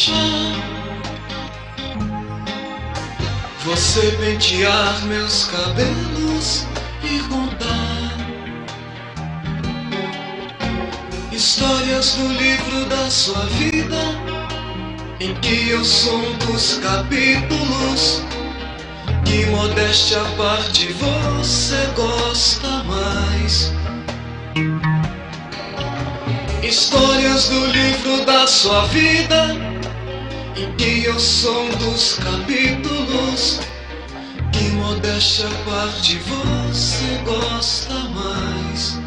deixar você pentear meus cabelos e contar histórias do livro da sua vida, em que eu sou um dos capítulos que, modéstia à parte, você gosta mais. Histórias do livro da sua vida, em que eu sou um dos capítulos que, modéstia à parte, você gosta mais.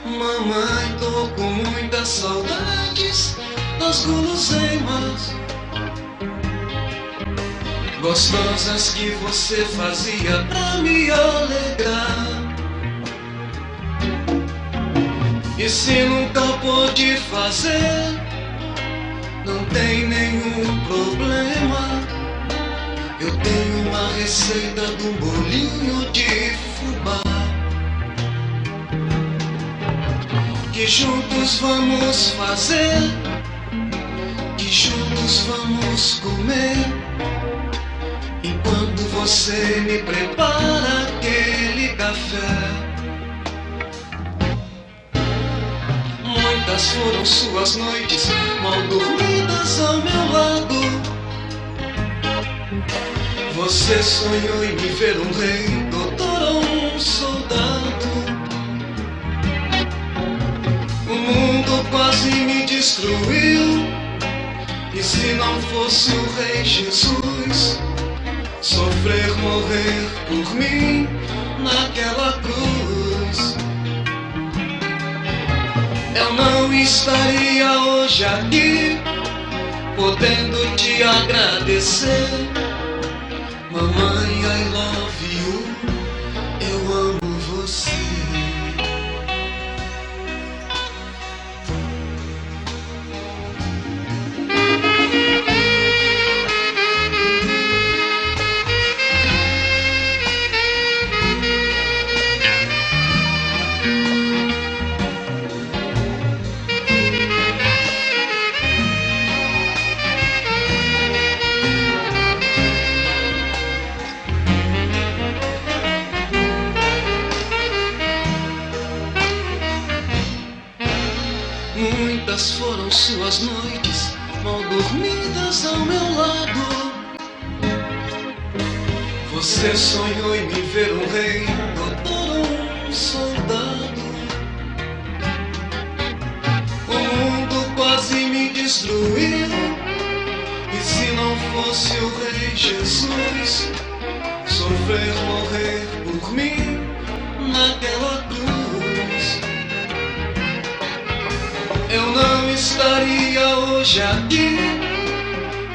Mamãe, tô com muitas saudades das guloseimas gostosas que você fazia pra me alegrar. E se nunca pôde fazer, não tem nenhum problema. Eu tenho uma receita de um bolinho de fubá que juntos vamos fazer, que juntos vamos comer, enquanto você me prepara aquele café. Muitas foram suas noites mal dormidas ao meu lado. Você sonhou em me ver um rei, doutor ou um soldado. O mundo quase me destruiu, e se não fosse o Rei Jesus sofrer, morrer por mim naquela cruz, eu não estaria hoje aqui podendo te agradecer. Mamãe, I love you, eu amo você. Muitas foram suas noites mal dormidas ao meu lado. Você sonhou em me ver um rei, doutor ou um soldado. O mundo quase me destruiu, e se não fosse o Rei Jesus sofrer, morrer por mim naquela cruz, eu não estaria hoje aqui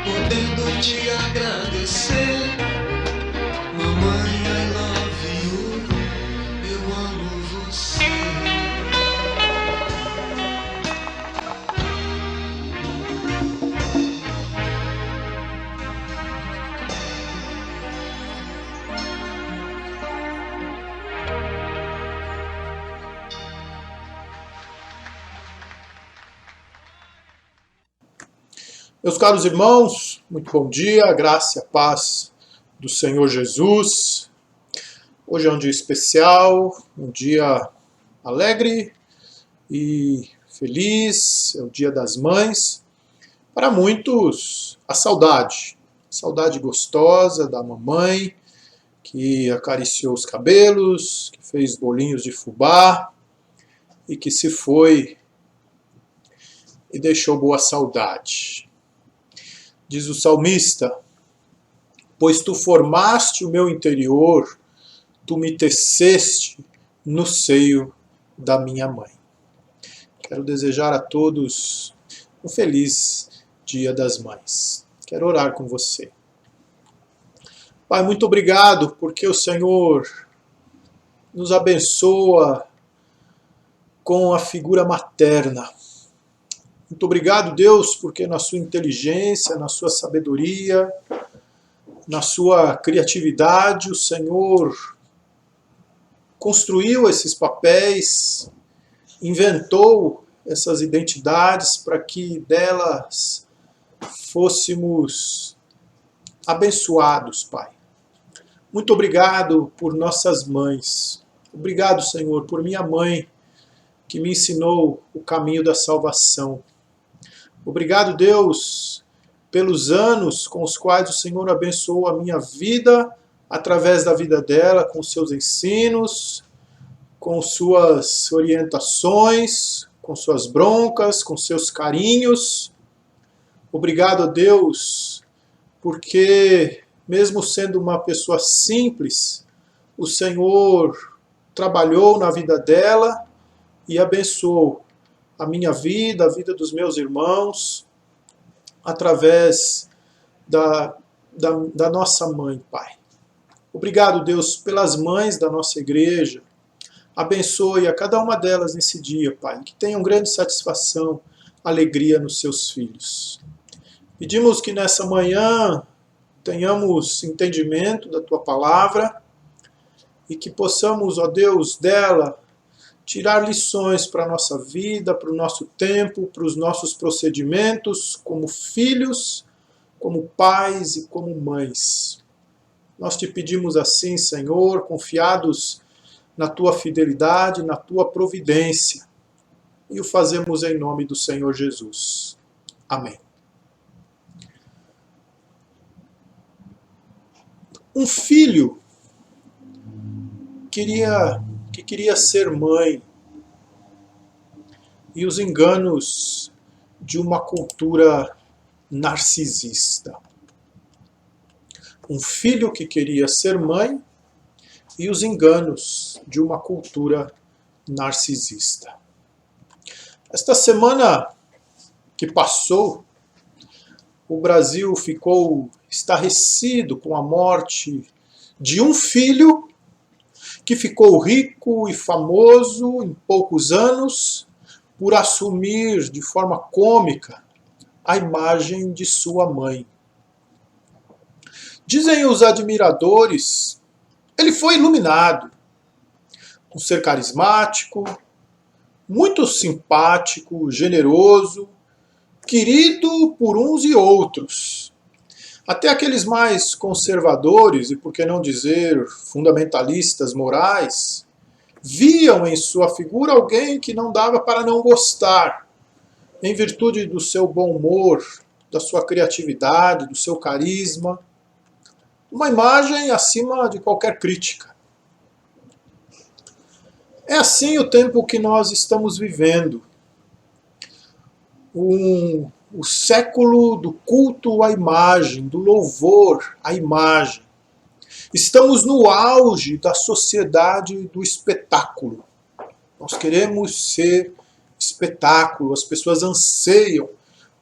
podendo te agradecer. Mamãe, I love you, eu amo você. Meus caros irmãos, muito bom dia, graça e a paz do Senhor Jesus. Hoje é um dia especial, um dia alegre e feliz, é o Dia das Mães. Para muitos, a saudade gostosa da mamãe, que acariciou os cabelos, que fez bolinhos de fubá e que se foi e deixou boa saudade. Diz o salmista: pois tu formaste o meu interior, tu me teceste no seio da minha mãe. Quero desejar a todos um feliz Dia das Mães. Quero orar com você. Pai, muito obrigado porque o Senhor nos abençoa com a figura materna. Muito obrigado, Deus, porque na sua inteligência, na sua sabedoria, na sua criatividade, o Senhor construiu esses papéis, inventou essas identidades para que delas fôssemos abençoados, Pai. Muito obrigado por nossas mães. Obrigado, Senhor, por minha mãe, que me ensinou o caminho da salvação. Obrigado, Deus, pelos anos com os quais o Senhor abençoou a minha vida, através da vida dela, com seus ensinos, com suas orientações, com suas broncas, com seus carinhos. Obrigado a Deus, porque mesmo sendo uma pessoa simples, o Senhor trabalhou na vida dela e abençoou a minha vida, a vida dos meus irmãos, através da nossa mãe, Pai. Obrigado, Deus, pelas mães da nossa igreja. Abençoe a cada uma delas nesse dia, Pai, que tenham grande satisfação, alegria nos seus filhos. Pedimos que nessa manhã tenhamos entendimento da Tua palavra e que possamos, ó Deus, dela tirar lições para a nossa vida, para o nosso tempo, para os nossos procedimentos como filhos, como pais e como mães. Nós te pedimos assim, Senhor, confiados na Tua fidelidade, na Tua providência, e o fazemos em nome do Senhor Jesus. Amém. Um filho que queria ser mãe, e os enganos de uma cultura narcisista. Um filho que queria ser mãe e os enganos de uma cultura narcisista. Esta semana que passou, o Brasil ficou estarrecido com a morte de um filho que ficou rico e famoso em poucos anos por assumir de forma cômica a imagem de sua mãe. Dizem os admiradores, ele foi iluminado, um ser carismático, muito simpático, generoso, querido por uns e outros. Até aqueles mais conservadores, e por que não dizer fundamentalistas morais, viam em sua figura alguém que não dava para não gostar, em virtude do seu bom humor, da sua criatividade, do seu carisma. Uma imagem acima de qualquer crítica. É assim o tempo que nós estamos vivendo. O século do culto à imagem, do louvor à imagem. Estamos no auge da sociedade do espetáculo. Nós queremos ser espetáculo, as pessoas anseiam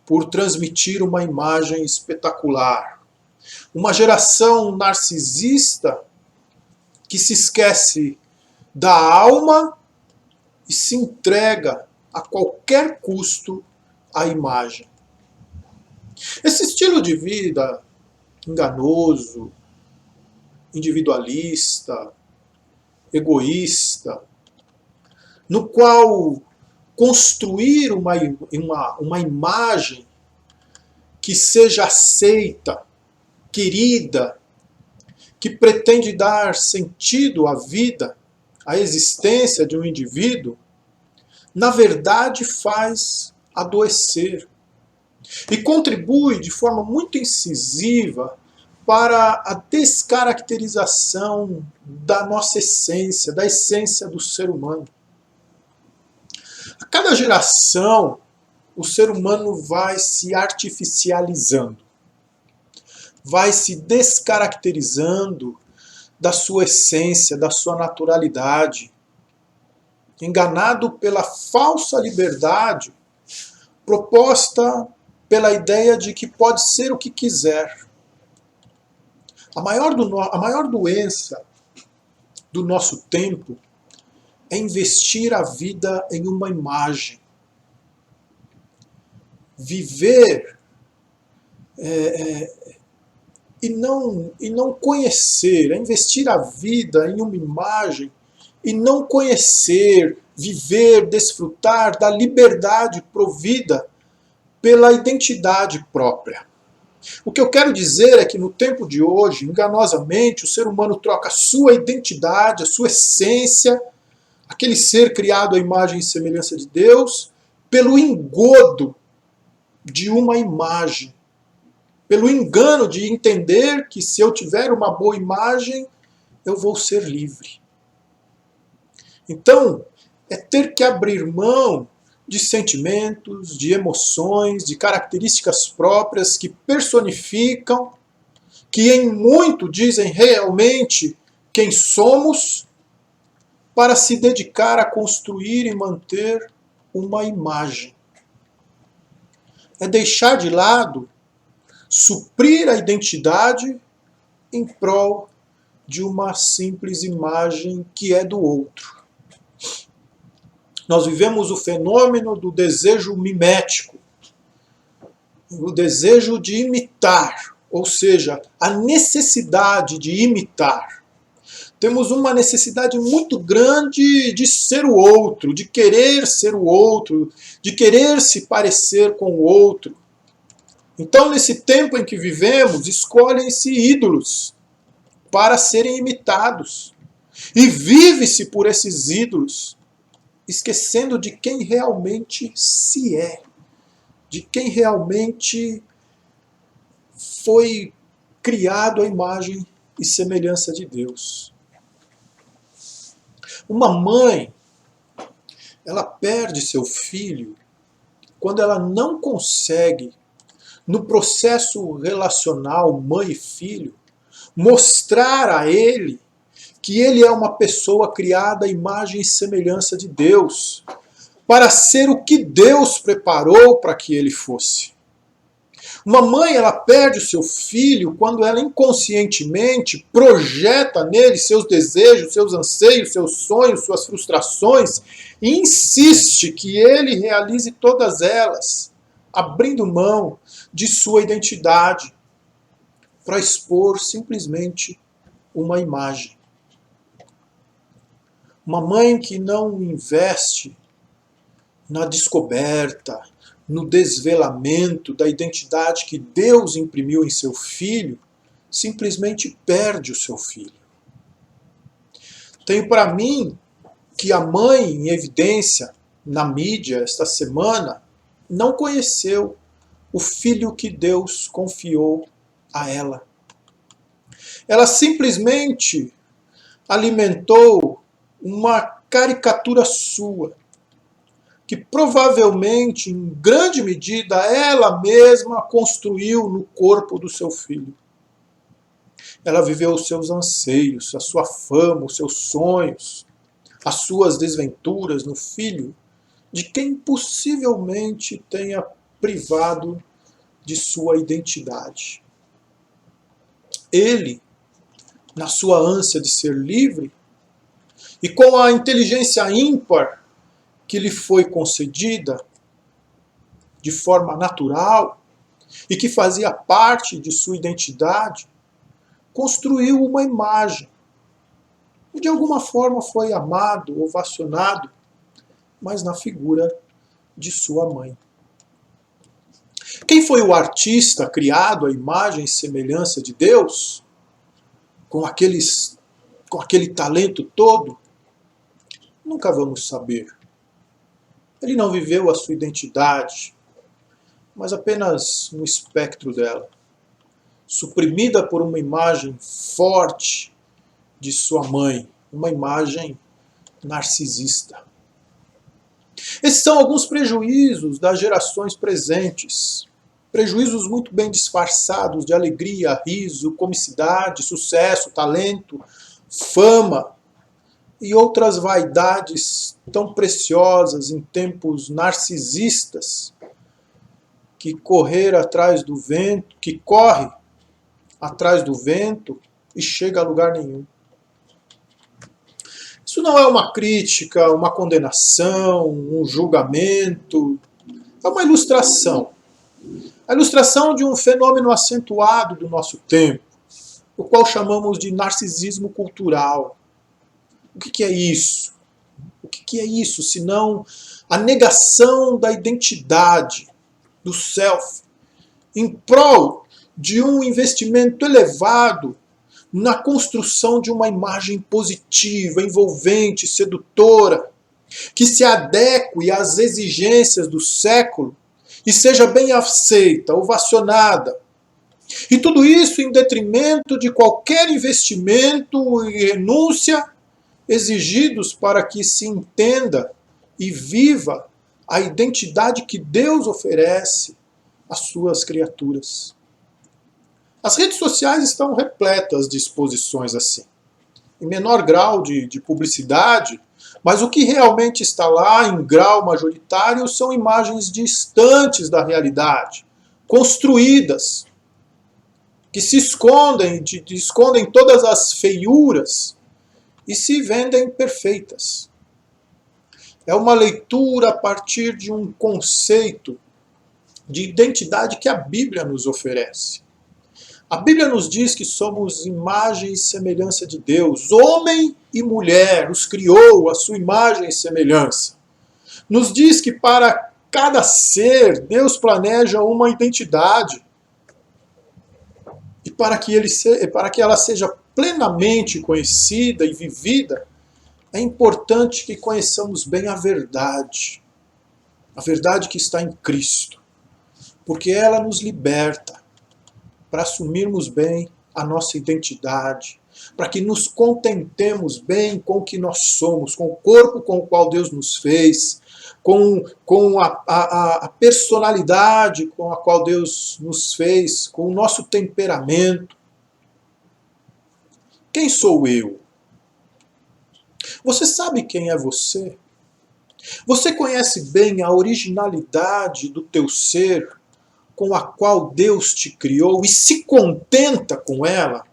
por transmitir uma imagem espetacular. Uma geração narcisista que se esquece da alma e se entrega a qualquer custo à imagem. Esse estilo de vida enganoso, individualista, egoísta, no qual construir uma imagem que seja aceita, querida, que pretende dar sentido à vida, à existência de um indivíduo, na verdade faz adoecer e contribui de forma muito incisiva para a descaracterização da nossa essência, da essência do ser humano. A cada geração, o ser humano vai se artificializando, vai se descaracterizando da sua essência, da sua naturalidade, enganado pela falsa liberdade proposta pela ideia de que pode ser o que quiser. A maior doença do nosso tempo é investir a vida em uma imagem. Viver e não conhecer, é investir a vida em uma imagem e não conhecer, viver, desfrutar da liberdade provida pela identidade própria. O que eu quero dizer é que no tempo de hoje, enganosamente, o ser humano troca a sua identidade, a sua essência, aquele ser criado à imagem e semelhança de Deus, pelo engodo de uma imagem, pelo engano de entender que se eu tiver uma boa imagem, eu vou ser livre. Então, é ter que abrir mão de sentimentos, de emoções, de características próprias que personificam, que em muito dizem realmente quem somos, para se dedicar a construir e manter uma imagem. É deixar de lado, suprir a identidade em prol de uma simples imagem que é do outro. Nós vivemos o fenômeno do desejo mimético, o desejo de imitar, ou seja, a necessidade de imitar. Temos uma necessidade muito grande de ser o outro, de querer ser o outro, de querer se parecer com o outro. Então, nesse tempo em que vivemos, escolhem-se ídolos para serem imitados. E vive-se por esses ídolos, esquecendo de quem realmente se é, de quem realmente foi criado à imagem e semelhança de Deus. Uma mãe, ela perde seu filho quando ela não consegue, no processo relacional mãe e filho, mostrar a ele que ele é uma pessoa criada à imagem e semelhança de Deus, para ser o que Deus preparou para que ele fosse. Uma mãe, ela perde o seu filho quando ela inconscientemente projeta nele seus desejos, seus anseios, seus sonhos, suas frustrações e insiste que ele realize todas elas, abrindo mão de sua identidade para expor simplesmente uma imagem. Uma mãe que não investe na descoberta, no desvelamento da identidade que Deus imprimiu em seu filho, simplesmente perde o seu filho. Tenho para mim que a mãe em evidência na mídia esta semana não conheceu o filho que Deus confiou a ela. Ela simplesmente alimentou uma caricatura sua, que provavelmente, em grande medida, ela mesma construiu no corpo do seu filho. Ela viveu os seus anseios, a sua fama, os seus sonhos, as suas desventuras no filho, de quem possivelmente tenha privado de sua identidade. Ele, na sua ânsia de ser livre, e com a inteligência ímpar que lhe foi concedida de forma natural e que fazia parte de sua identidade, construiu uma imagem. E de alguma forma foi amado, ovacionado, mas na figura de sua mãe. Quem foi o artista criado à imagem e semelhança de Deus, com aquele talento todo? Nunca vamos saber. Ele não viveu a sua identidade, mas apenas no espectro dela, suprimida por uma imagem forte de sua mãe, uma imagem narcisista. Esses são alguns prejuízos das gerações presentes, prejuízos muito bem disfarçados de alegria, riso, comicidade, sucesso, talento, fama, e outras vaidades tão preciosas em tempos narcisistas, que corre atrás do vento e chega a lugar nenhum. Isso não é uma crítica, uma condenação, um julgamento, é uma ilustração. A ilustração de um fenômeno acentuado do nosso tempo, o qual chamamos de narcisismo cultural. O que é isso? O que é isso, senão a negação da identidade, do self, em prol de um investimento elevado na construção de uma imagem positiva, envolvente, sedutora, que se adeque às exigências do século e seja bem aceita, ovacionada. E tudo isso em detrimento de qualquer investimento e renúncia exigidos para que se entenda e viva a identidade que Deus oferece às suas criaturas. As redes sociais estão repletas de exposições assim, em menor grau de publicidade, mas o que realmente está lá em grau majoritário são imagens distantes da realidade, construídas, que se escondem, escondem todas as feiuras e se vendem perfeitas. É uma leitura a partir de um conceito de identidade que a Bíblia nos oferece. A Bíblia nos diz que somos imagem e semelhança de Deus. Homem e mulher os criou à sua imagem e semelhança. Nos diz que para cada ser, Deus planeja uma identidade. E para que ela seja plenamente conhecida e vivida, é importante que conheçamos bem a verdade que está em Cristo, porque ela nos liberta para assumirmos bem a nossa identidade, para que nos contentemos bem com o que nós somos, com o corpo com o qual Deus nos fez, com a personalidade com a qual Deus nos fez, com o nosso temperamento. Quem sou eu? Você sabe quem é você? Você conhece bem a originalidade do teu ser com a qual Deus te criou e se contenta com ela?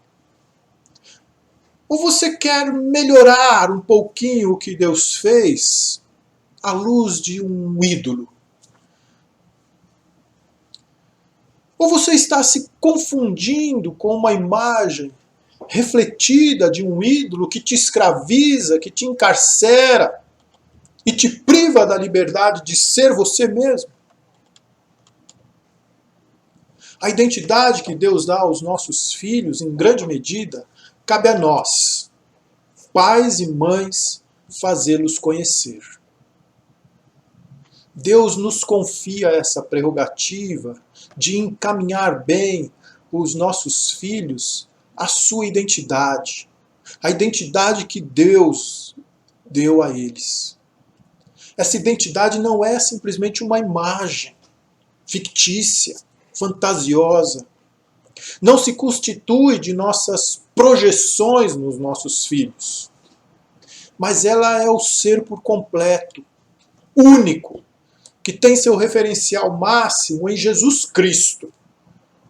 Ou você quer melhorar um pouquinho o que Deus fez à luz de um ídolo? Ou você está se confundindo com uma imagem refletida de um ídolo que te escraviza, que te encarcera e te priva da liberdade de ser você mesmo? A identidade que Deus dá aos nossos filhos, em grande medida, cabe a nós, pais e mães, fazê-los conhecer. Deus nos confia essa prerrogativa de encaminhar bem os nossos filhos à sua identidade, a identidade que Deus deu a eles. Essa identidade não é simplesmente uma imagem fictícia, fantasiosa. Não se constitui de nossas projeções nos nossos filhos. Mas ela é o ser por completo, único, que tem seu referencial máximo em Jesus Cristo.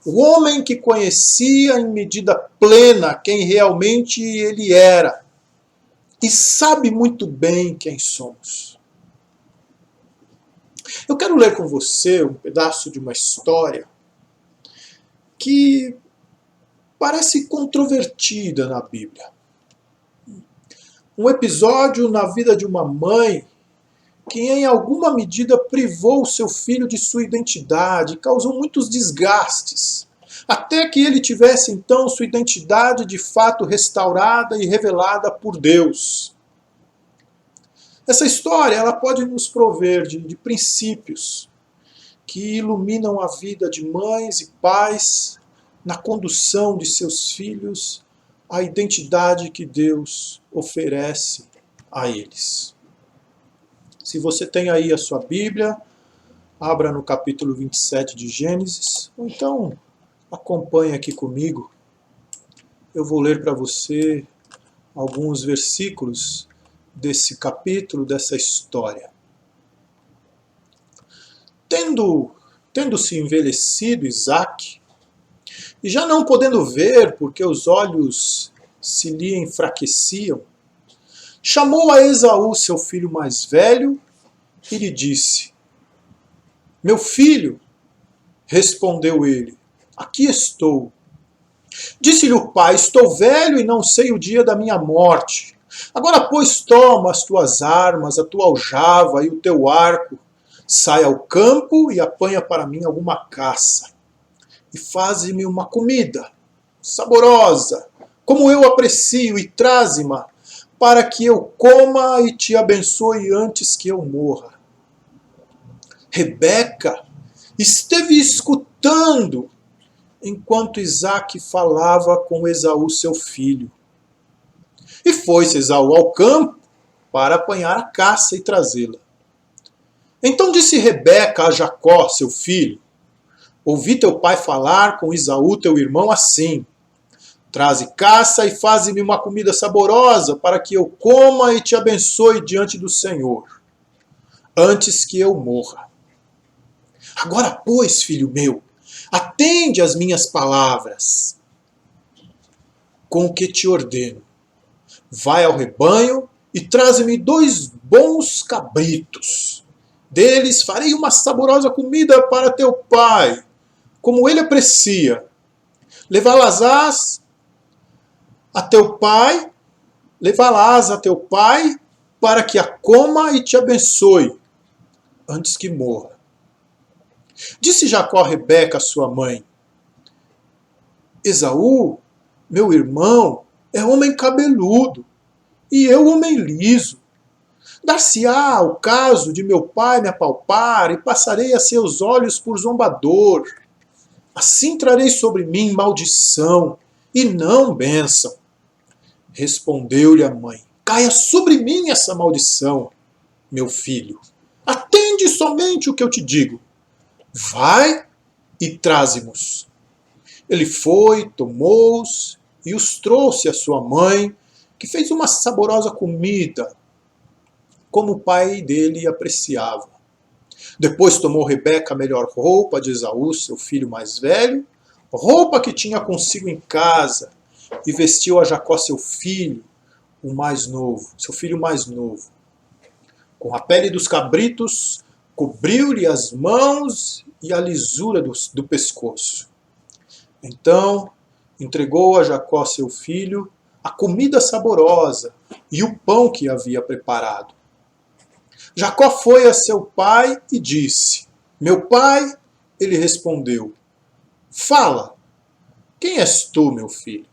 O homem que conhecia em medida plena quem realmente ele era e sabe muito bem quem somos. Eu quero ler com você um pedaço de uma história que parece controvertida na Bíblia. Um episódio na vida de uma mãe que em alguma medida privou o seu filho de sua identidade, causou muitos desgastes, até que ele tivesse então sua identidade de fato restaurada e revelada por Deus. Essa história ela pode nos prover de princípios que iluminam a vida de mães e pais na condução de seus filhos à identidade que Deus oferece a eles. Se você tem aí a sua Bíblia, abra no capítulo 27 de Gênesis, ou então acompanhe aqui comigo. Eu vou ler para você alguns versículos desse capítulo, dessa história. Tendo-se envelhecido Isaque, e já não podendo ver, porque os olhos se lhe enfraqueciam, chamou a Esaú, seu filho mais velho, e lhe disse: Meu filho, respondeu ele, aqui estou. Disse-lhe o pai: Estou velho e não sei o dia da minha morte. Agora, pois, toma as tuas armas, a tua aljava e o teu arco, sai ao campo e apanha para mim alguma caça, e faze-me uma comida saborosa, como eu aprecio, e traze-ma, para que eu coma e te abençoe antes que eu morra. Rebeca esteve escutando enquanto Isaque falava com Esaú, seu filho. E foi-se Esaú ao campo para apanhar a caça e trazê-la. Então disse Rebeca a Jacó, seu filho: ouvi teu pai falar com Esaú, teu irmão, assim: traze caça e faze-me uma comida saborosa, para que eu coma e te abençoe diante do Senhor, antes que eu morra. Agora, pois, filho meu, atende às minhas palavras, com o que te ordeno. Vai ao rebanho e traze-me 2 bons cabritos. Deles farei uma saborosa comida para teu pai, como ele aprecia. Levá-las a teu pai, para que a coma e te abençoe, antes que morra. Disse Jacó a Rebeca, sua mãe: Esaú, meu irmão, é homem cabeludo, e eu homem liso. Dar-se-á o caso de meu pai me apalpar, e passarei a seus olhos por zombador. Assim trarei sobre mim maldição, e não bênção. Respondeu-lhe a mãe: caia sobre mim essa maldição, meu filho. Atende somente o que eu te digo. Vai e traze-mos. Ele foi, tomou-os e os trouxe à sua mãe, que fez uma saborosa comida, como o pai dele apreciava. Depois tomou Rebeca a melhor roupa de Esaú, seu filho mais velho, roupa que tinha consigo em casa, e vestiu a Jacó, seu filho mais novo. Com a pele dos cabritos, cobriu-lhe as mãos e a lisura do pescoço. Então entregou a Jacó, seu filho, a comida saborosa e o pão que havia preparado. Jacó foi a seu pai e disse: meu pai? Ele respondeu: fala, quem és tu, meu filho?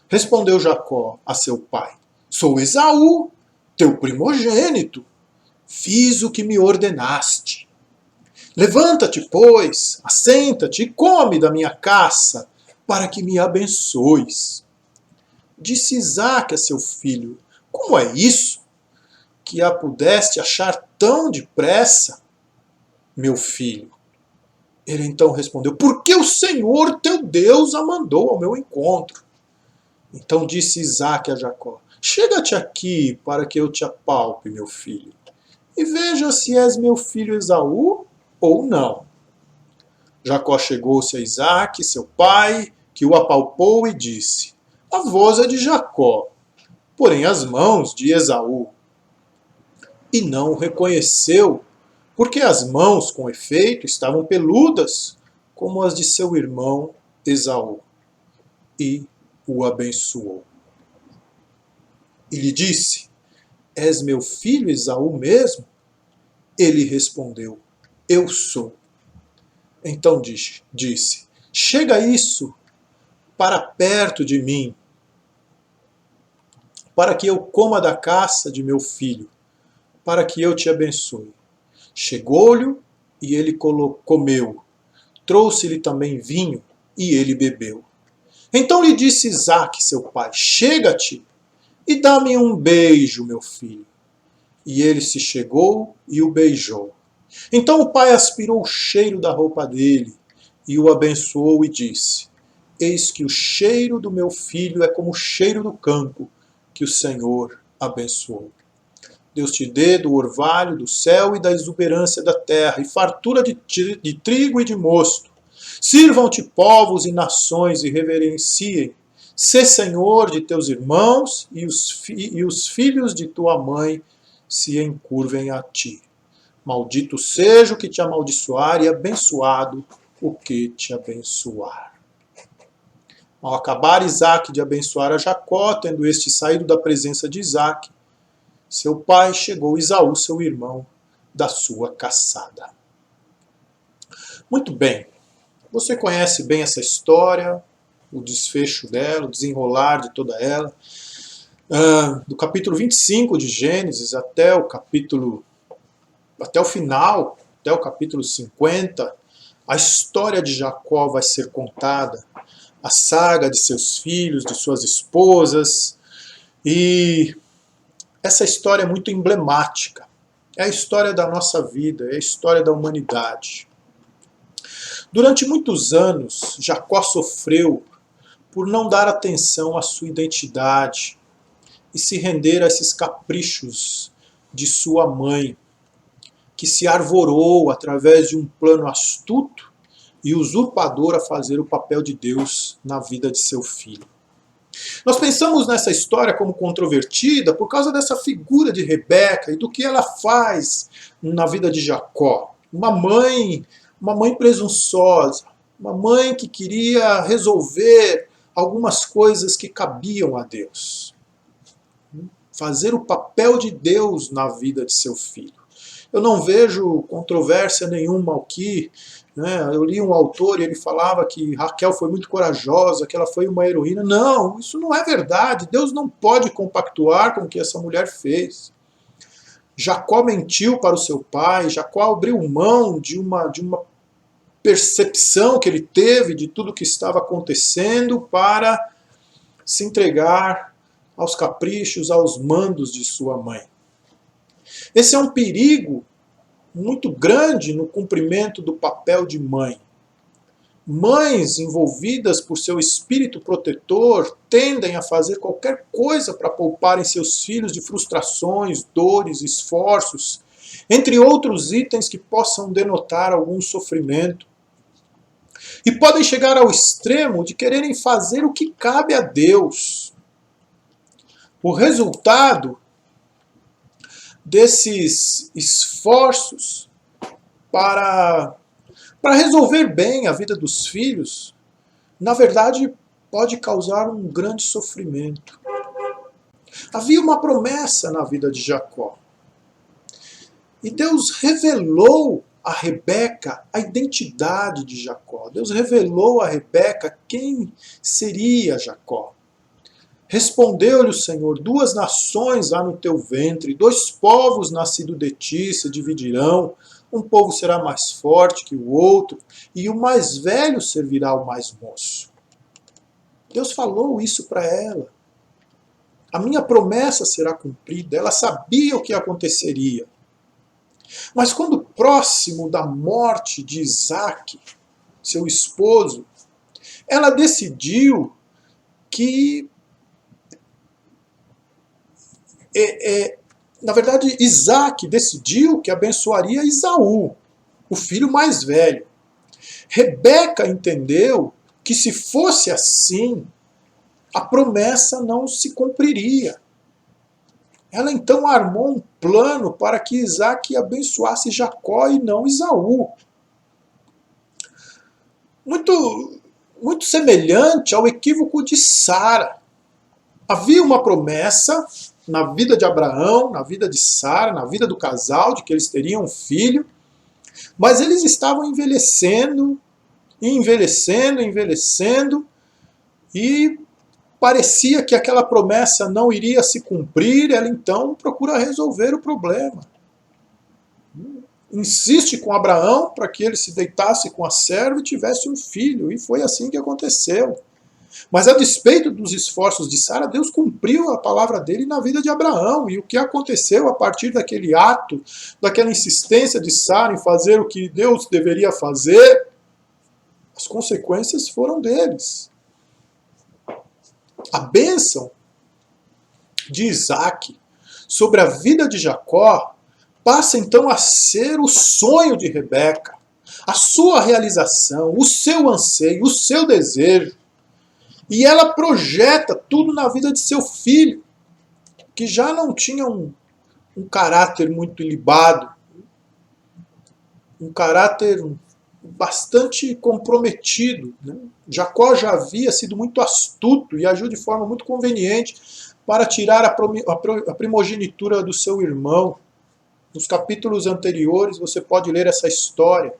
Respondeu Jacó a seu pai: sou Esaú, teu primogênito. Fiz o que me ordenaste. Levanta-te, pois, assenta-te e come da minha caça, para que me abençoes. Disse Isaque a seu filho: como é isso, que a pudeste achar tão depressa, meu filho? Ele então respondeu: porque o Senhor teu Deus a mandou ao meu encontro. Então disse Isaque a Jacó: chega-te aqui para que eu te apalpe, meu filho, e veja se és meu filho Esaú ou não. Jacó chegou-se a Isaque, seu pai, que o apalpou e disse: a voz é de Jacó, porém as mãos de Esaú. E não o reconheceu, porque as mãos, com efeito, estavam peludas, como as de seu irmão Esaú. E o abençoou. E lhe disse: és meu filho Esaú mesmo? Ele respondeu: eu sou. Então disse: chega isso para perto de mim, para que eu coma da caça de meu filho, para que eu te abençoe. Chegou-lhe e ele comeu. Trouxe-lhe também vinho e ele bebeu. Então lhe disse Isaque, seu pai: chega-te e dá-me um beijo, meu filho. E ele se chegou e o beijou. Então o pai aspirou o cheiro da roupa dele e o abençoou e disse: eis que o cheiro do meu filho é como o cheiro do campo que o Senhor abençoou. Deus te dê do orvalho do céu e da exuberância da terra, e fartura de trigo e de mosto. Sirvam-te povos e nações e reverenciem. Sê senhor de teus irmãos, e os filhos de tua mãe se encurvem a ti. Maldito seja o que te amaldiçoar, e abençoado o que te abençoar. Ao acabar Isaac de abençoar a Jacó, tendo este saído da presença de Isaac, seu pai, chegou Esaú, seu irmão, da sua caçada. Muito bem, você conhece bem essa história, o desfecho dela, o desenrolar de toda ela. Do capítulo 25 de Gênesis até o final, até o capítulo 50, a história de Jacó vai ser contada, a saga de seus filhos, de suas esposas, e essa história é muito emblemática. É a história da nossa vida, é a história da humanidade. Durante muitos anos, Jacó sofreu por não dar atenção à sua identidade e se render a esses caprichos de sua mãe, que se arvorou através de um plano astuto e usurpador a fazer o papel de Deus na vida de seu filho. Nós pensamos nessa história como controvertida por causa dessa figura de Rebeca e do que ela faz na vida de Jacó. Uma mãe presunçosa, uma mãe que queria resolver algumas coisas que cabiam a Deus. Fazer o papel de Deus na vida de seu filho. Eu não vejo controvérsia nenhuma aqui. Eu li um autor e ele falava que Raquel foi muito corajosa, que ela foi uma heroína. Não, isso não é verdade. Deus não pode compactuar com o que essa mulher fez. Jacó mentiu para o seu pai, Jacó abriu mão de uma percepção que ele teve de tudo que estava acontecendo para se entregar aos caprichos, aos mandos de sua mãe. Esse é um perigo muito grande no cumprimento do papel de mãe. Mães envolvidas por seu espírito protetor tendem a fazer qualquer coisa para pouparem seus filhos de frustrações, dores, esforços, entre outros itens que possam denotar algum sofrimento. E podem chegar ao extremo de quererem fazer o que cabe a Deus. O resultado desses esforços para resolver bem a vida dos filhos, na verdade, pode causar um grande sofrimento. Havia uma promessa na vida de Jacó. E Deus revelou a Rebeca a identidade de Jacó. Deus revelou a Rebeca quem seria Jacó. Respondeu-lhe o Senhor: 2 nações há no teu ventre, 2 povos nascidos de ti se dividirão. Um povo será mais forte que o outro, e o mais velho servirá ao mais moço. Deus falou isso para ela. A minha promessa será cumprida. Ela sabia o que aconteceria. Mas quando próximo da morte de Isaac, seu esposo, ela decidiu que na verdade, Isaac decidiu que abençoaria Esaú, o filho mais velho. Rebeca entendeu que se fosse assim, a promessa não se cumpriria. Ela então armou um plano para que Isaac abençoasse Jacó e não Esaú. Muito semelhante ao equívoco de Sara. Havia uma promessa na vida de Abraão, na vida de Sara, na vida do casal, de que eles teriam um filho, mas eles estavam envelhecendo, e parecia que aquela promessa não iria se cumprir. Ela então procura resolver o problema. Insiste com Abraão para que ele se deitasse com a serva e tivesse um filho, e foi assim que aconteceu. Mas a despeito dos esforços de Sara, Deus cumpriu a palavra dele na vida de Abraão. E o que aconteceu a partir daquele ato, daquela insistência de Sara em fazer o que Deus deveria fazer, as consequências foram deles. A bênção de Isaac sobre a vida de Jacó passa então a ser o sonho de Rebeca, a sua realização, o seu anseio, o seu desejo. E ela projeta tudo na vida de seu filho, que já não tinha um caráter muito ilibado, um caráter bastante comprometido, né? Jacó já havia sido muito astuto e agiu de forma muito conveniente para tirar a primogenitura do seu irmão. Nos capítulos anteriores você pode ler essa história.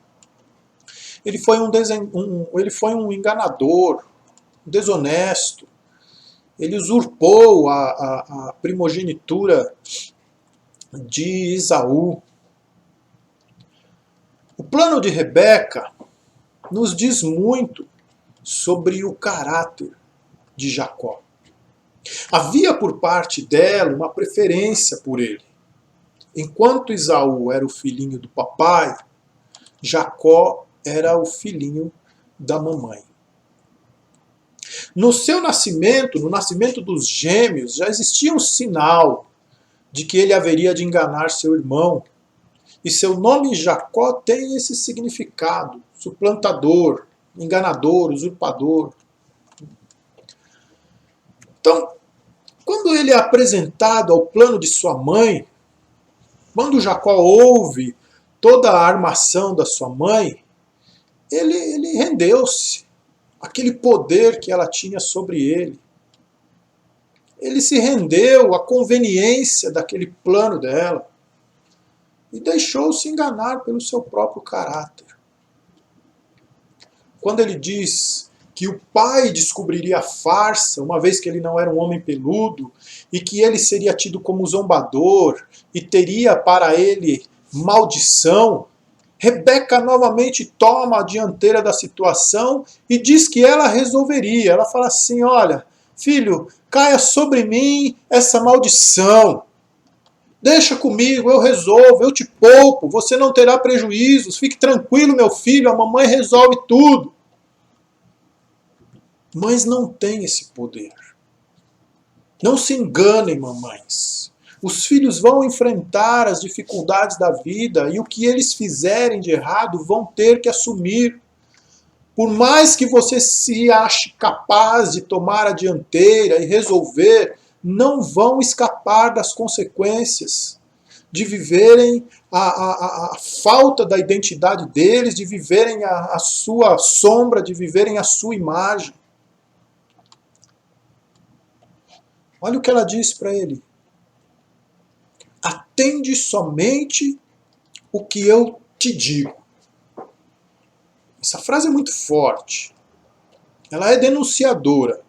Ele foi um enganador, um desonesto. Ele usurpou a primogenitura de Esaú. O plano de Rebeca nos diz muito sobre o caráter de Jacó. Havia por parte dela uma preferência por ele. Enquanto Esaú era o filhinho do papai, Jacó era o filhinho da mamãe. No seu nascimento, no nascimento dos gêmeos, já existia um sinal de que ele haveria de enganar seu irmão. E seu nome Jacó tem esse significado: suplantador, enganador, usurpador. Então, quando ele é apresentado ao plano de sua mãe, quando Jacó ouve toda a armação da sua mãe, ele rendeu-se àquele poder que ela tinha sobre ele. Ele se rendeu à conveniência daquele plano dela e deixou-se enganar pelo seu próprio caráter. Quando ele diz que o pai descobriria a farsa, uma vez que ele não era um homem peludo, e que ele seria tido como zombador, e teria para ele maldição, Rebeca novamente toma a dianteira da situação e diz que ela resolveria. Ela fala assim: olha, filho, caia sobre mim essa maldição. Deixa comigo, eu resolvo, eu te poupo, você não terá prejuízos, fique tranquilo, meu filho, a mamãe resolve tudo. Mães não têm esse poder. Não se enganem, mamães. Os filhos vão enfrentar as dificuldades da vida e o que eles fizerem de errado vão ter que assumir. Por mais que você se ache capaz de tomar a dianteira e resolver, não vão escapar das consequências de viverem a falta da identidade deles, de viverem a sua sombra, de viverem a sua imagem. Olha o que ela diz para ele: atende somente o que eu te digo. Essa frase é muito forte. Ela é denunciadora.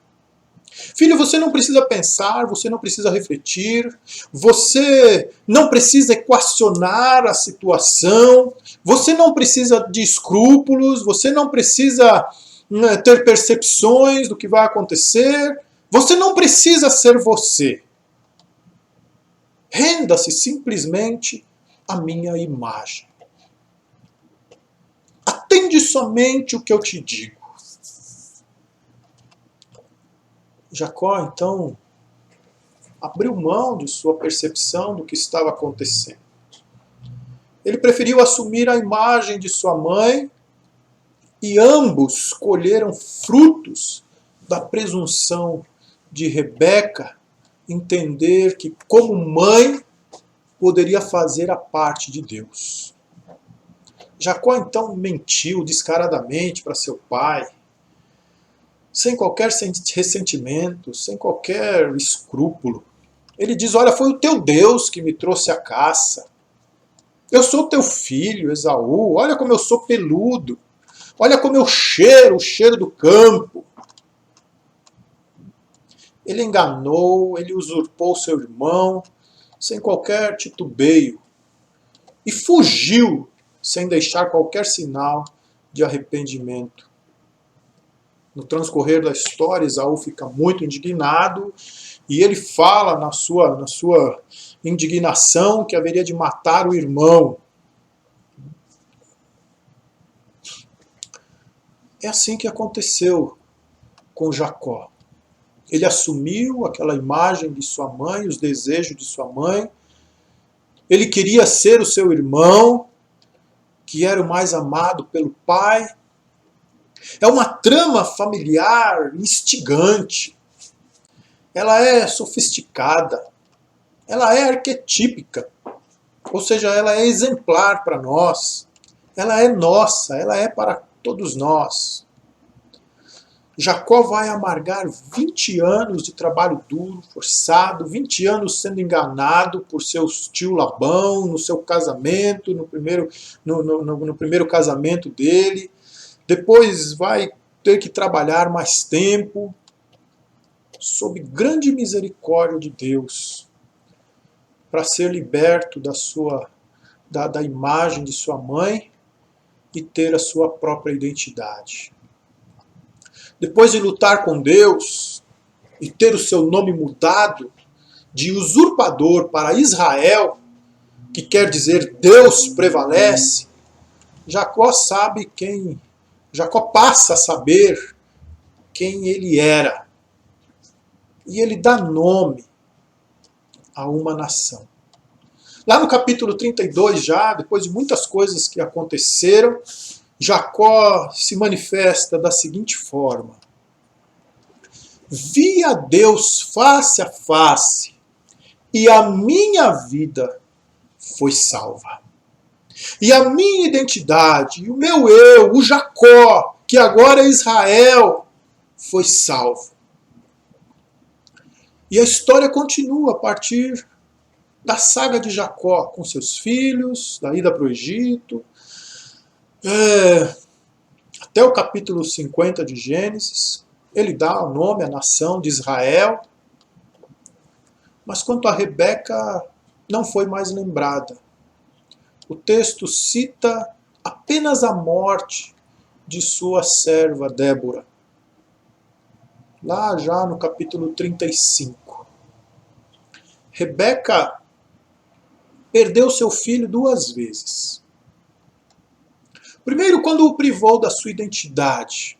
Filho, você não precisa pensar, você não precisa refletir, você não precisa equacionar a situação, você não precisa de escrúpulos, você não precisa ter percepções do que vai acontecer, você não precisa ser você. Renda-se simplesmente à minha imagem. Atende somente o que eu te digo. Jacó, então, abriu mão de sua percepção do que estava acontecendo. Ele preferiu assumir a imagem de sua mãe e ambos colheram frutos da presunção de Rebeca entender que, como mãe, poderia fazer a parte de Deus. Jacó, então, mentiu descaradamente para seu pai, sem qualquer ressentimento, sem qualquer escrúpulo. Ele diz: olha, foi o teu Deus que me trouxe a caça. Eu sou teu filho, Esaú. Olha como eu sou peludo. Olha como eu cheiro, o cheiro do campo. Ele enganou, ele usurpou seu irmão, sem qualquer titubeio. E fugiu, sem deixar qualquer sinal de arrependimento. No transcorrer da história, Esaú fica muito indignado e ele fala na sua indignação que haveria de matar o irmão. É assim que aconteceu com Jacó. Ele assumiu aquela imagem de sua mãe, os desejos de sua mãe. Ele queria ser o seu irmão, que era o mais amado pelo pai. É uma trama familiar instigante. Ela é sofisticada. Ela é arquetípica. Ou seja, ela é exemplar para nós. ela é nossa, ela é para todos nós. Jacó vai amargar 20 anos de trabalho duro, forçado, 20 anos sendo enganado por seu tio Labão, no seu casamento, no primeiro casamento dele. Depois vai ter que trabalhar mais tempo, sob grande misericórdia de Deus, para ser liberto da imagem de sua mãe e ter a sua própria identidade. Depois de lutar com Deus e ter o seu nome mudado de usurpador para Israel, que quer dizer Deus prevalece, Jacó passa a saber quem ele era. E ele dá nome a uma nação. Lá no capítulo 32 já, depois de muitas coisas que aconteceram, Jacó se manifesta da seguinte forma: vi a Deus face a face, e a minha vida foi salva. E a minha identidade, o meu eu, o Jacó, que agora é Israel, foi salvo. E a história continua a partir da saga de Jacó, com seus filhos, da ida para o Egito, até o capítulo 50 de Gênesis. Ele dá o nome à nação de Israel. Mas quanto a Rebeca, não foi mais lembrada. O texto cita apenas a morte de sua serva Débora. Lá já no capítulo 35. Rebeca perdeu seu filho 2 vezes. Primeiro, quando o privou da sua identidade,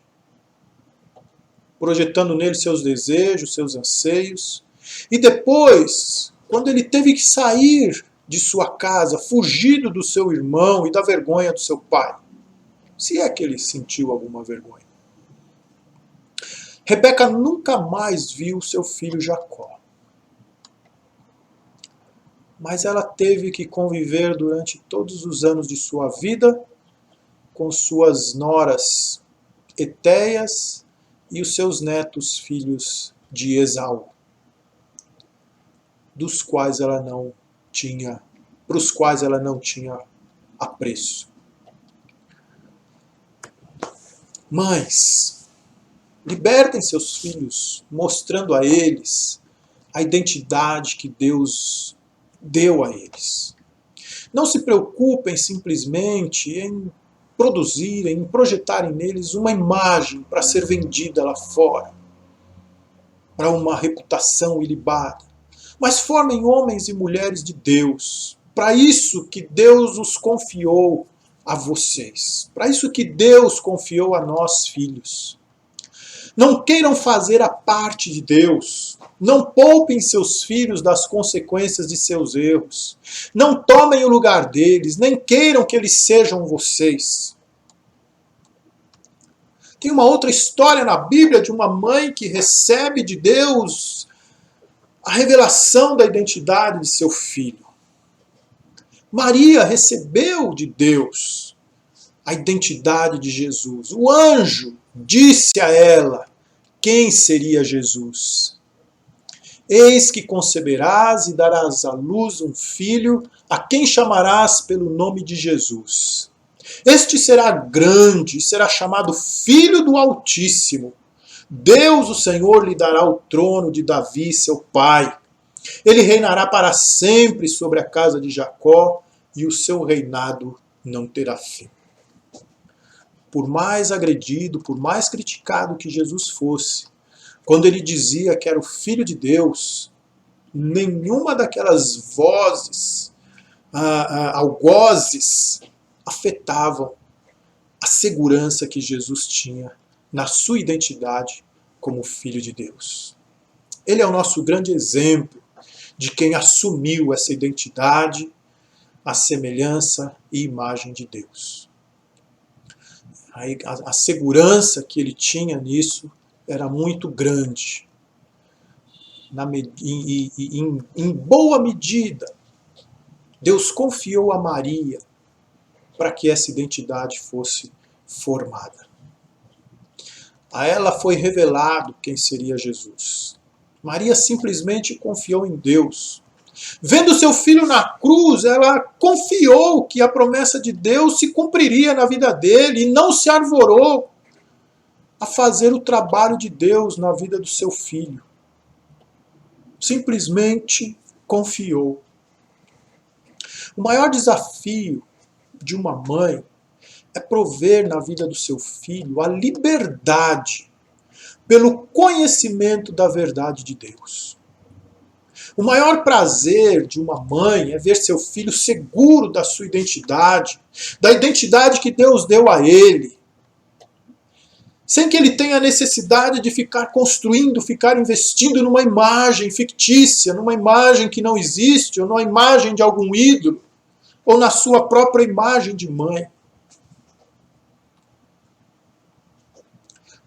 projetando nele seus desejos, seus anseios. E depois, quando ele teve que sair de sua casa, fugido do seu irmão e da vergonha do seu pai. Se é que ele sentiu alguma vergonha. Rebeca nunca mais viu seu filho Jacó. Mas ela teve que conviver durante todos os anos de sua vida com suas noras Etéias e os seus netos filhos de Esaú, para os quais ela não tinha apreço. Mães, libertem seus filhos, mostrando a eles a identidade que Deus deu a eles. Não se preocupem simplesmente em produzirem, em projetarem neles uma imagem para ser vendida lá fora, para uma reputação ilibada. Mas formem homens e mulheres de Deus. Para isso que Deus os confiou a vocês. Para isso que Deus confiou a nós, filhos. Não queiram fazer a parte de Deus. Não poupem seus filhos das consequências de seus erros. Não tomem o lugar deles, nem queiram que eles sejam vocês. Tem uma outra história na Bíblia de uma mãe que recebe de Deus a revelação da identidade de seu filho. Maria recebeu de Deus a identidade de Jesus. O anjo disse a ela quem seria Jesus. Eis que conceberás e darás à luz um filho, a quem chamarás pelo nome de Jesus. Este será grande e será chamado Filho do Altíssimo. Deus, o Senhor, lhe dará o trono de Davi, seu pai. Ele reinará para sempre sobre a casa de Jacó, e o seu reinado não terá fim. Por mais agredido, por mais criticado que Jesus fosse, quando ele dizia que era o Filho de Deus, nenhuma daquelas vozes, algozes, afetavam a segurança que Jesus tinha na sua identidade como Filho de Deus. Ele é o nosso grande exemplo de quem assumiu essa identidade, a semelhança e imagem de Deus. A segurança que ele tinha nisso era muito grande. Em boa medida, Deus confiou a Maria para que essa identidade fosse formada. A ela foi revelado quem seria Jesus. Maria simplesmente confiou em Deus. Vendo seu filho na cruz, ela confiou que a promessa de Deus se cumpriria na vida dele e não se arvorou a fazer o trabalho de Deus na vida do seu filho. Simplesmente confiou. O maior desafio de uma mãe é prover na vida do seu filho a liberdade pelo conhecimento da verdade de Deus. O maior prazer de uma mãe é ver seu filho seguro da sua identidade, da identidade que Deus deu a ele, sem que ele tenha necessidade de ficar construindo, ficar investindo numa imagem fictícia, numa imagem que não existe, ou numa imagem de algum ídolo, ou na sua própria imagem de mãe.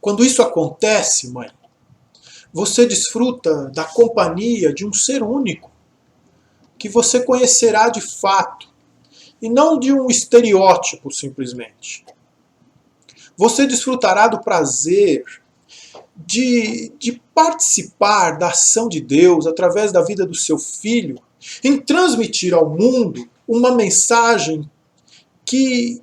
Quando isso acontece, mãe, você desfruta da companhia de um ser único, que você conhecerá de fato, e não de um estereótipo simplesmente. Você desfrutará do prazer de participar da ação de Deus através da vida do seu filho, em transmitir ao mundo uma mensagem de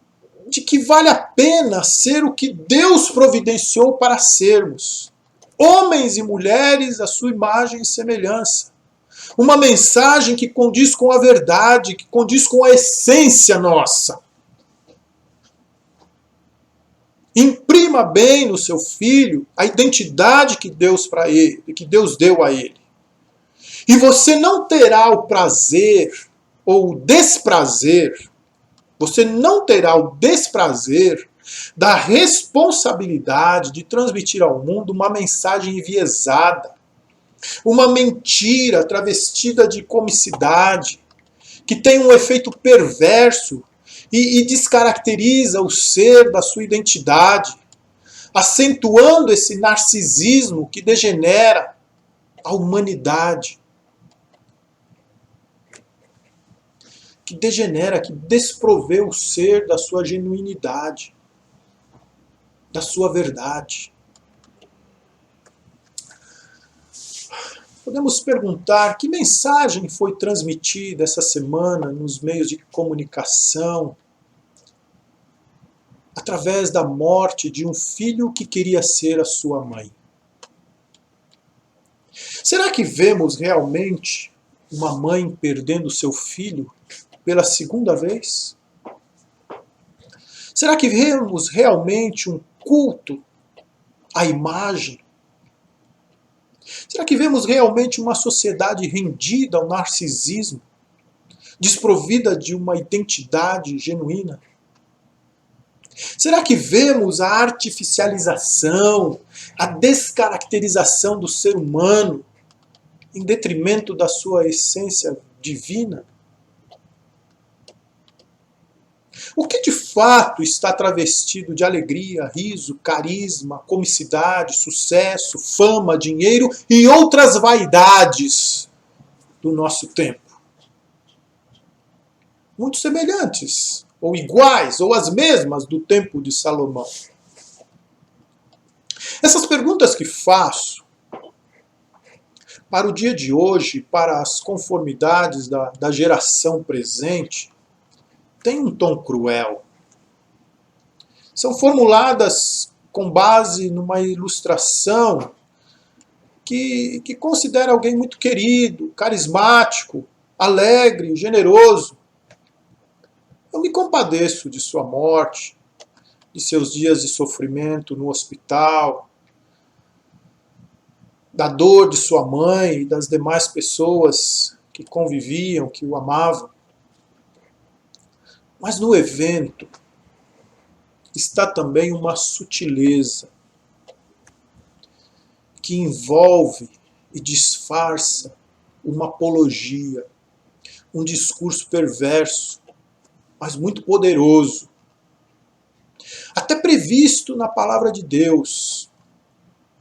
que vale a pena ser o que Deus providenciou para sermos. Homens e mulheres à sua imagem e semelhança. Uma mensagem que condiz com a verdade, que condiz com a essência nossa. Imprima bem no seu filho a identidade que Deus deu a ele. E você não terá o prazer ou o desprazer, você não terá o desprazer da responsabilidade de transmitir ao mundo uma mensagem enviesada, uma mentira travestida de comicidade, que tem um efeito perverso e descaracteriza o ser da sua identidade, acentuando esse narcisismo que degenera a humanidade, que desprovê o ser da sua genuinidade, da sua verdade. Podemos perguntar que mensagem foi transmitida essa semana nos meios de comunicação através da morte de um filho que queria ser a sua mãe. Será que vemos realmente uma mãe perdendo seu filho pela segunda vez? Será que vemos realmente um culto à imagem? Será que vemos realmente uma sociedade rendida ao narcisismo, desprovida de uma identidade genuína? Será que vemos a artificialização, a descaracterização do ser humano em detrimento da sua essência divina? O que de fato está travestido de alegria, riso, carisma, comicidade, sucesso, fama, dinheiro e outras vaidades do nosso tempo? Muito semelhantes, ou iguais, ou as mesmas do tempo de Salomão. Essas perguntas que faço para o dia de hoje, para as conformidades da geração presente, têm um tom cruel. São formuladas com base numa ilustração que considera alguém muito querido, carismático, alegre, generoso. Eu me compadeço de sua morte, de seus dias de sofrimento no hospital, da dor de sua mãe e das demais pessoas que conviviam, que o amavam. Mas no evento está também uma sutileza que envolve e disfarça uma apologia, um discurso perverso, mas muito poderoso, até previsto na palavra de Deus,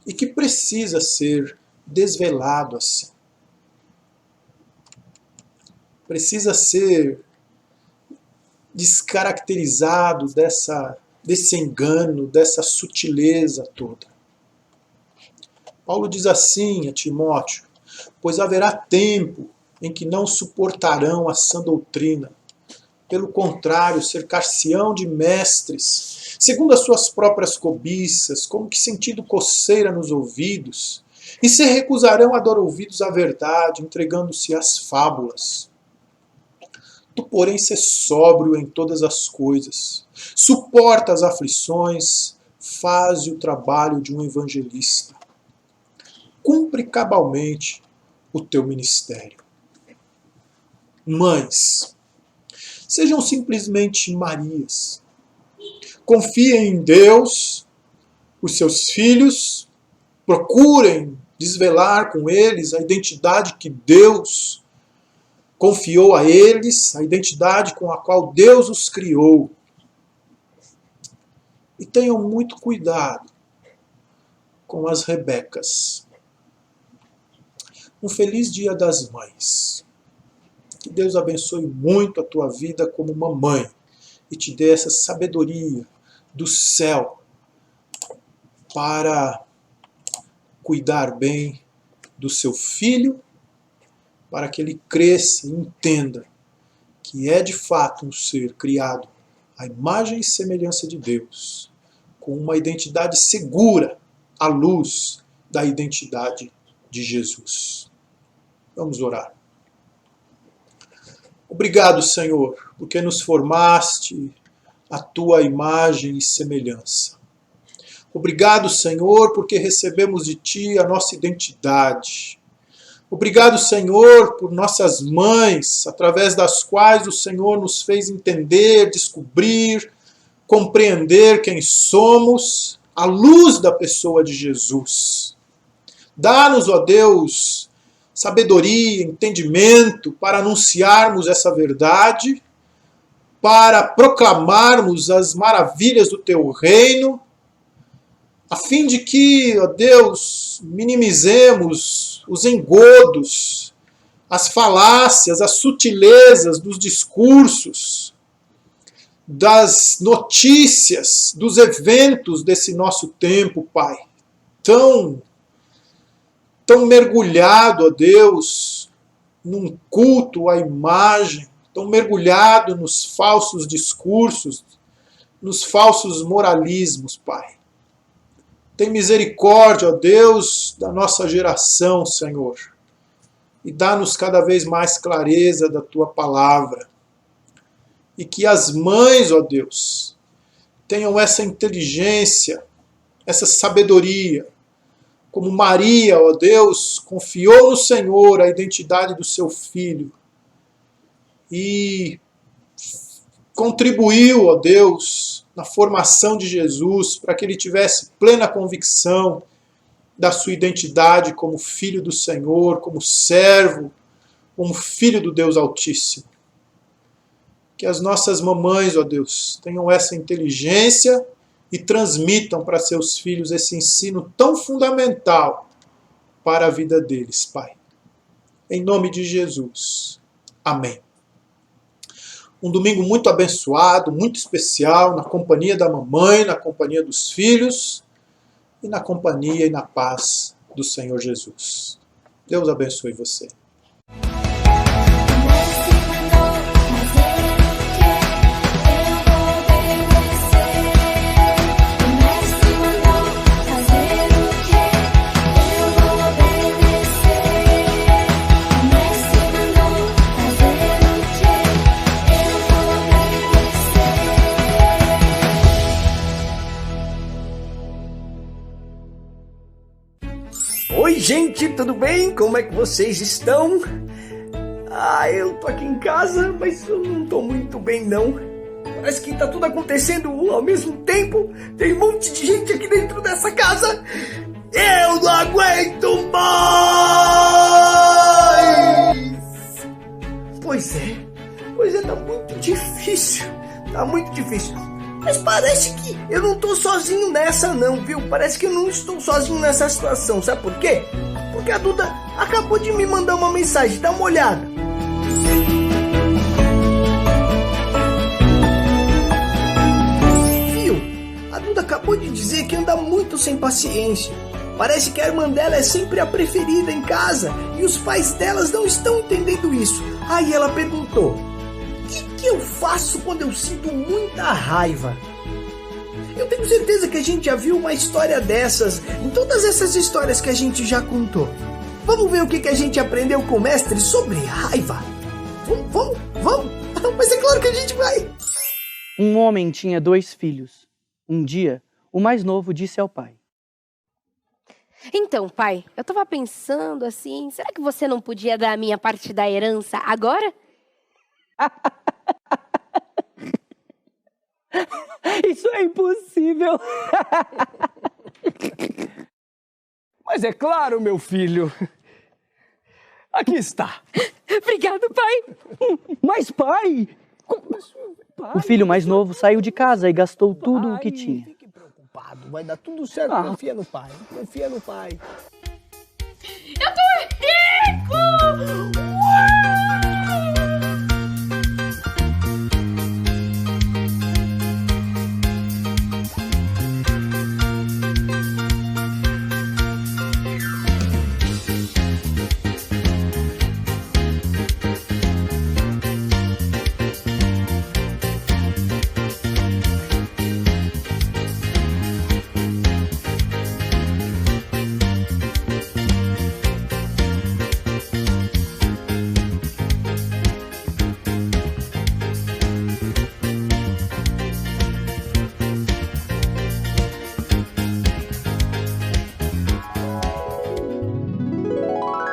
e que precisa ser desvelado assim. Precisa ser descaracterizado desse engano, dessa sutileza toda. Paulo diz assim a Timóteo: pois haverá tempo em que não suportarão a sã doutrina. Pelo contrário, cercar-se-ão de mestres, segundo as suas próprias cobiças, como que sentindo coceira nos ouvidos, e se recusarão a dar ouvidos à verdade, entregando-se às fábulas. Tu, porém, sê sóbrio em todas as coisas, suporta as aflições, faze o trabalho de um evangelista. Cumpre cabalmente o teu ministério. Mães, sejam simplesmente Marias. Confiem em Deus, os seus filhos, procurem desvelar com eles a identidade que Deus confiou a eles, a identidade com a qual Deus os criou. E tenham muito cuidado com as Rebecas. Um feliz Dia das Mães. Que Deus abençoe muito a tua vida como uma mãe e te dê essa sabedoria do céu para cuidar bem do seu filho, para que ele cresça e entenda que é de fato um ser criado à imagem e semelhança de Deus, com uma identidade segura à luz da identidade de Jesus. Vamos orar. Obrigado, Senhor, porque nos formaste a tua imagem e semelhança. Obrigado, Senhor, porque recebemos de ti a nossa identidade. Obrigado, Senhor, por nossas mães, através das quais o Senhor nos fez entender, descobrir, compreender quem somos, à luz da pessoa de Jesus. Dá-nos, ó Deus, sabedoria, entendimento para anunciarmos essa verdade, para proclamarmos as maravilhas do teu reino, a fim de que, ó Deus, minimizemos os engodos, as falácias, as sutilezas dos discursos, das notícias, dos eventos desse nosso tempo, Pai, tão mergulhado, ó Deus, num culto à imagem, tão mergulhado nos falsos discursos, nos falsos moralismos, Pai. Tem misericórdia, ó Deus, da nossa geração, Senhor, e dá-nos cada vez mais clareza da Tua palavra. E que as mães, ó Deus, tenham essa inteligência, essa sabedoria, como Maria, ó Deus, confiou no Senhor a identidade do seu filho e contribuiu, ó Deus, na formação de Jesus, para que ele tivesse plena convicção da sua identidade como filho do Senhor, como servo, como filho do Deus Altíssimo. Que as nossas mamães, ó Deus, tenham essa inteligência e transmitam para seus filhos esse ensino tão fundamental para a vida deles, Pai. Em nome de Jesus. Amém. Um domingo muito abençoado, muito especial, na companhia da mamãe, na companhia dos filhos e na companhia e na paz do Senhor Jesus. Deus abençoe você. Oi, gente, tudo bem? Como é que vocês estão? Eu tô aqui em casa, mas eu não tô muito bem, não. Parece que tá tudo acontecendo ao mesmo tempo. Tem um monte de gente aqui dentro dessa casa. Eu não aguento mais! Pois é, tá muito difícil. Mas parece que eu não tô sozinho nessa não, viu? Parece que eu não estou sozinho nessa situação. Sabe por quê? Porque a Duda acabou de me mandar uma mensagem. Dá uma olhada. muito sem paciência. Parece que a irmã dela é sempre a preferida em casa e os pais delas não estão entendendo isso. Aí ela perguntou: o que eu faço quando eu sinto muita raiva? Eu tenho certeza que a gente já viu uma história dessas em todas essas histórias que a gente já contou. Vamos ver o que a gente aprendeu com o mestre sobre raiva? Vamos! Mas é claro que a gente vai! Um homem tinha 2 filhos. Um dia, o mais novo disse ao pai: Então, pai, eu tava pensando assim, será que você não podia dar a minha parte da herança agora? Isso é impossível. Mas é claro, meu filho. Aqui está. Obrigado, pai. Mas pai... O filho mais novo saiu de casa e gastou tudo o que tinha. Fique preocupado, vai dar tudo certo, confia no pai. Confia no pai. Eu tô rico!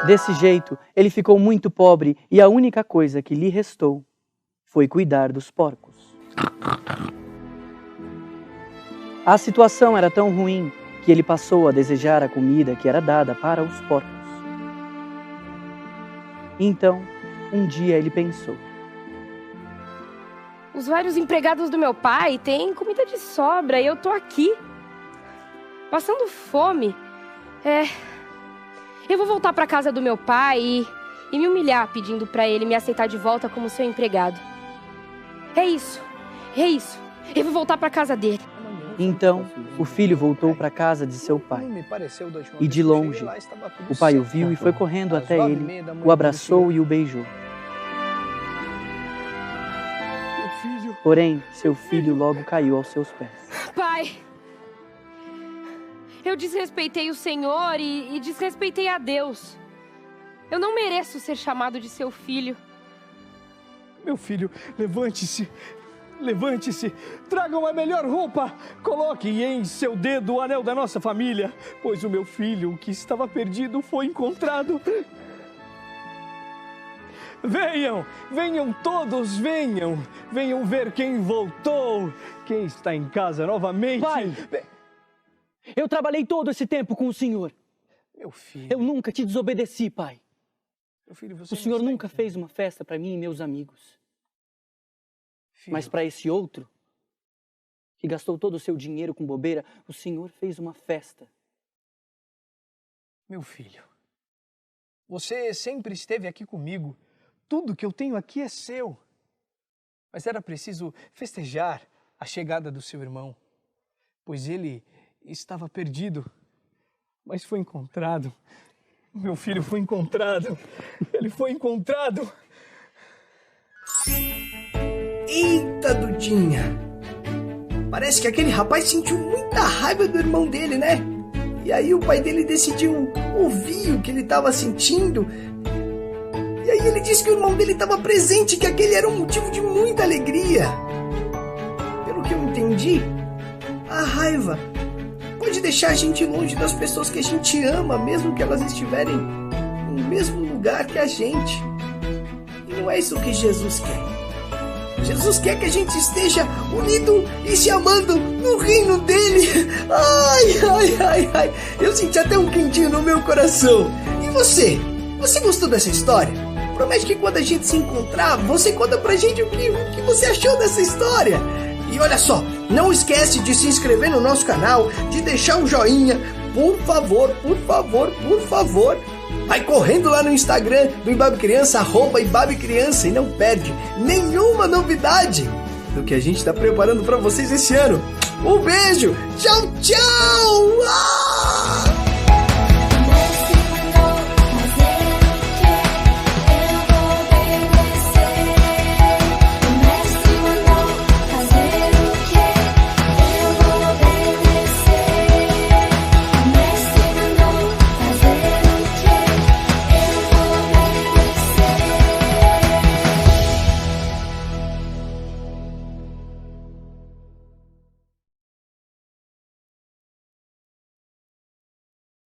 Desse jeito, ele ficou muito pobre e a única coisa que lhe restou foi cuidar dos porcos. A situação era tão ruim que ele passou a desejar a comida que era dada para os porcos. Então, um dia ele pensou: Os vários empregados do meu pai têm comida de sobra e eu tô aqui, passando fome. Eu vou voltar pra casa do meu pai e me humilhar pedindo pra ele me aceitar de volta como seu empregado. É isso. Eu vou voltar pra casa dele. Então, o filho voltou para a casa de seu pai. E de longe, o pai o viu e foi correndo até ele, o abraçou e o beijou. Porém, seu filho logo caiu aos seus pés. Pai, eu desrespeitei o Senhor e desrespeitei a Deus. Eu não mereço ser chamado de seu filho. Meu filho, levante-se. Levante-se, traga uma melhor roupa, coloque em seu dedo o anel da nossa família, pois o meu filho, que estava perdido, foi encontrado. Venham todos, venham ver quem voltou, quem está em casa novamente. Pai, eu trabalhei todo esse tempo com o senhor. Meu filho. Eu nunca te desobedeci, pai. Meu filho, O senhor nunca fez uma festa para mim e meus amigos. Filho. Mas para esse outro, que gastou todo o seu dinheiro com bobeira, o senhor fez uma festa. Meu filho, você sempre esteve aqui comigo. Tudo que eu tenho aqui é seu. Mas era preciso festejar a chegada do seu irmão, pois ele estava perdido, mas foi encontrado. Meu filho foi encontrado. Ele foi encontrado. Eita, Dudinha! Parece que aquele rapaz sentiu muita raiva do irmão dele, né? E aí o pai dele decidiu ouvir o que ele estava sentindo. E aí ele disse que o irmão dele estava presente, que aquele era um motivo de muita alegria. Pelo que eu entendi, a raiva pode deixar a gente longe das pessoas que a gente ama, mesmo que elas estiverem no mesmo lugar que a gente. E não é isso que Jesus quer. Jesus quer que a gente esteja unido e se amando no reino dele. Ai. Eu senti até um quentinho no meu coração. E você? Você gostou dessa história? Promete que quando a gente se encontrar, você conta pra gente o que você achou dessa história. E olha só, não esquece de se inscrever no nosso canal, de deixar um joinha. Por favor. Vai correndo lá no Instagram do Ibabe Criança, @IbabeCriança, e não perde nenhuma novidade do que a gente está preparando para vocês esse ano. Um beijo. Tchau, tchau.